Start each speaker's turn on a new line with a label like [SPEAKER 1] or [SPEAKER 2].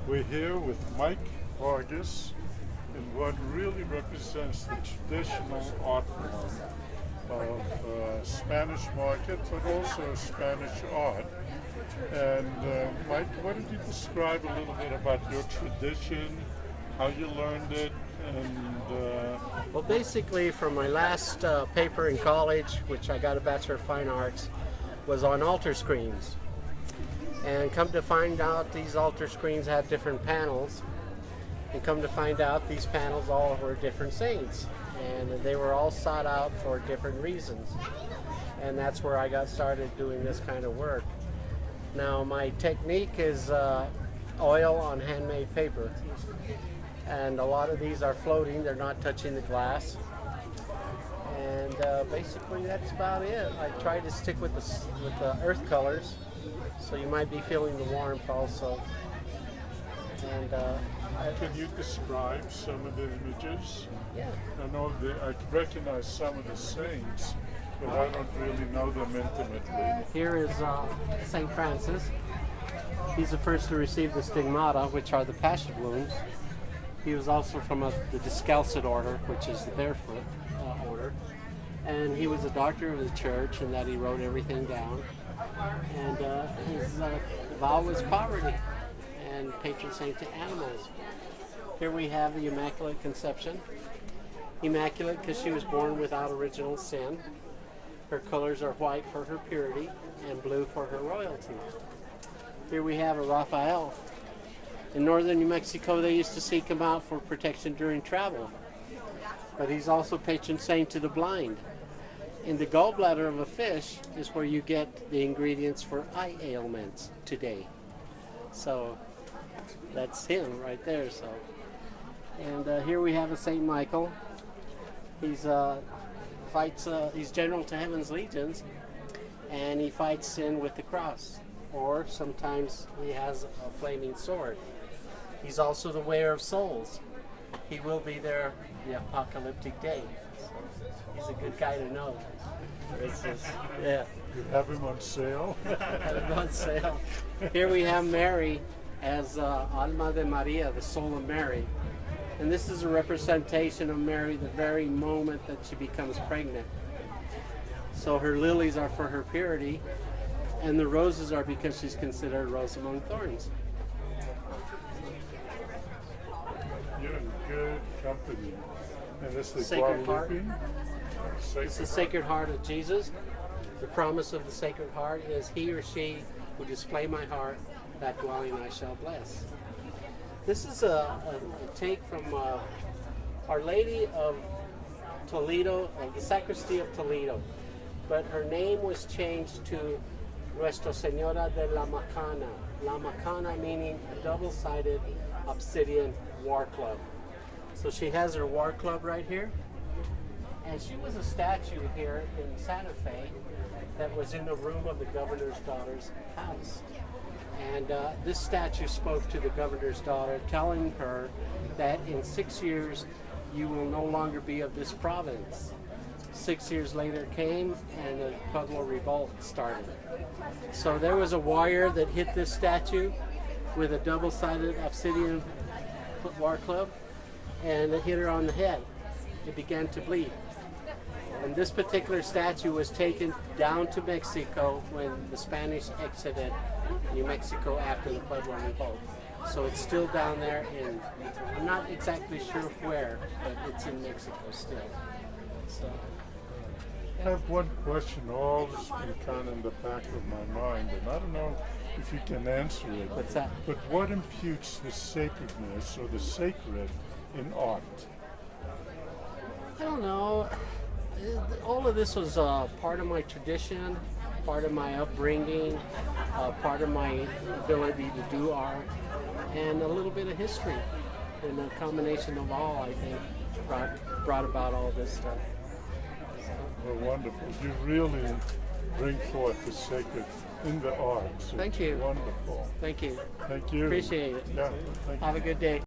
[SPEAKER 1] We're here with Mike Vargas in what really represents the traditional art form of Spanish market, but also Spanish art. And Mike, why don't you describe a little bit about your tradition, how you learned it, and
[SPEAKER 2] Well, basically, from my last paper in college, which I got a Bachelor of Fine Arts, was on altar screens. And come to find out, these altar screens had different panels. And come to find out, these panels all were different saints. And they were all sought out for different reasons. And that's where I got started doing this kind of work. Now, my technique is oil on handmade paper. And a lot of these are floating, they're not touching the glass. And basically that's about it. I try to stick with the earth colors, so you might be feeling the warmth also. And
[SPEAKER 1] can you describe some of the images?
[SPEAKER 2] yeah.
[SPEAKER 1] I recognize some of the saints, but I don't really know them intimately.
[SPEAKER 2] Here is St. Francis. He's the first to receive the stigmata, which are the passion wounds. He was also from the Descalced order, which is the barefoot order. And he was a doctor of the church, and that he wrote everything down. And his vow was poverty and patron saint to animals. Here we have the Immaculate Conception. Immaculate because she was born without original sin. Her colors are white for her purity and blue for her royalty. Here we have a Raphael. In northern New Mexico, they used to seek him out for protection during travel. But he's also patron saint to the blind. In the gallbladder of a fish is where you get the ingredients for eye ailments today. So that's him right there. So, and here we have a Saint Michael. He's he's general to Heaven's legions, and he fights sin with the cross. Or sometimes he has a flaming sword. He's also the weigher of souls. He will be there the apocalyptic day. So he's a good guy to know. Yeah.
[SPEAKER 1] You have him on sale?
[SPEAKER 2] Have him on sale. Here we have Mary as Alma de Maria, the soul of Mary. And this is a representation of Mary the very moment that she becomes pregnant. So her lilies are for her purity, and the roses are because she's considered a rose among thorns.
[SPEAKER 1] You're in good company. And this is the
[SPEAKER 2] Sacred Heart.
[SPEAKER 1] It's
[SPEAKER 2] the Sacred Heart of Jesus. The promise of the Sacred Heart is he or she who display my heart, that dwelling I shall bless. This is a take from Our Lady of Toledo, of the Sacristy of Toledo. But her name was changed to Nuestra Señora de la Macana. La Macana meaning a double-sided obsidian war club. So she has her war club right here. And she was a statue here in Santa Fe that was in the room of the governor's daughter's house. And this statue spoke to the governor's daughter, telling her that in 6 years you will no longer be of this province. 6 years later came and the Pueblo revolt started. So there was a warrior that hit this statue with a double-sided obsidian war club, and it hit her on the head. It began to bleed. And this particular statue was taken down to Mexico when the Spanish exited New Mexico after the Pueblo revolt. So it's still down there in, I'm not exactly sure where, but it's in Mexico still. So.
[SPEAKER 1] I have one question, all this been kind of in the back of my mind, and I don't know if you can answer it.
[SPEAKER 2] What's that?
[SPEAKER 1] But what imputes the sacredness or the sacred in art?
[SPEAKER 2] I don't know. All of this was part of my tradition, part of my upbringing, part of my ability to do art, and a little bit of history. And a combination of all, I think, brought about all this stuff.
[SPEAKER 1] Well, wonderful. You really bring forth the sacred in the arts.
[SPEAKER 2] Thank you.
[SPEAKER 1] Wonderful.
[SPEAKER 2] Thank you.
[SPEAKER 1] Thank you.
[SPEAKER 2] Appreciate it.
[SPEAKER 1] Yeah. Thank you.
[SPEAKER 2] Have a good day.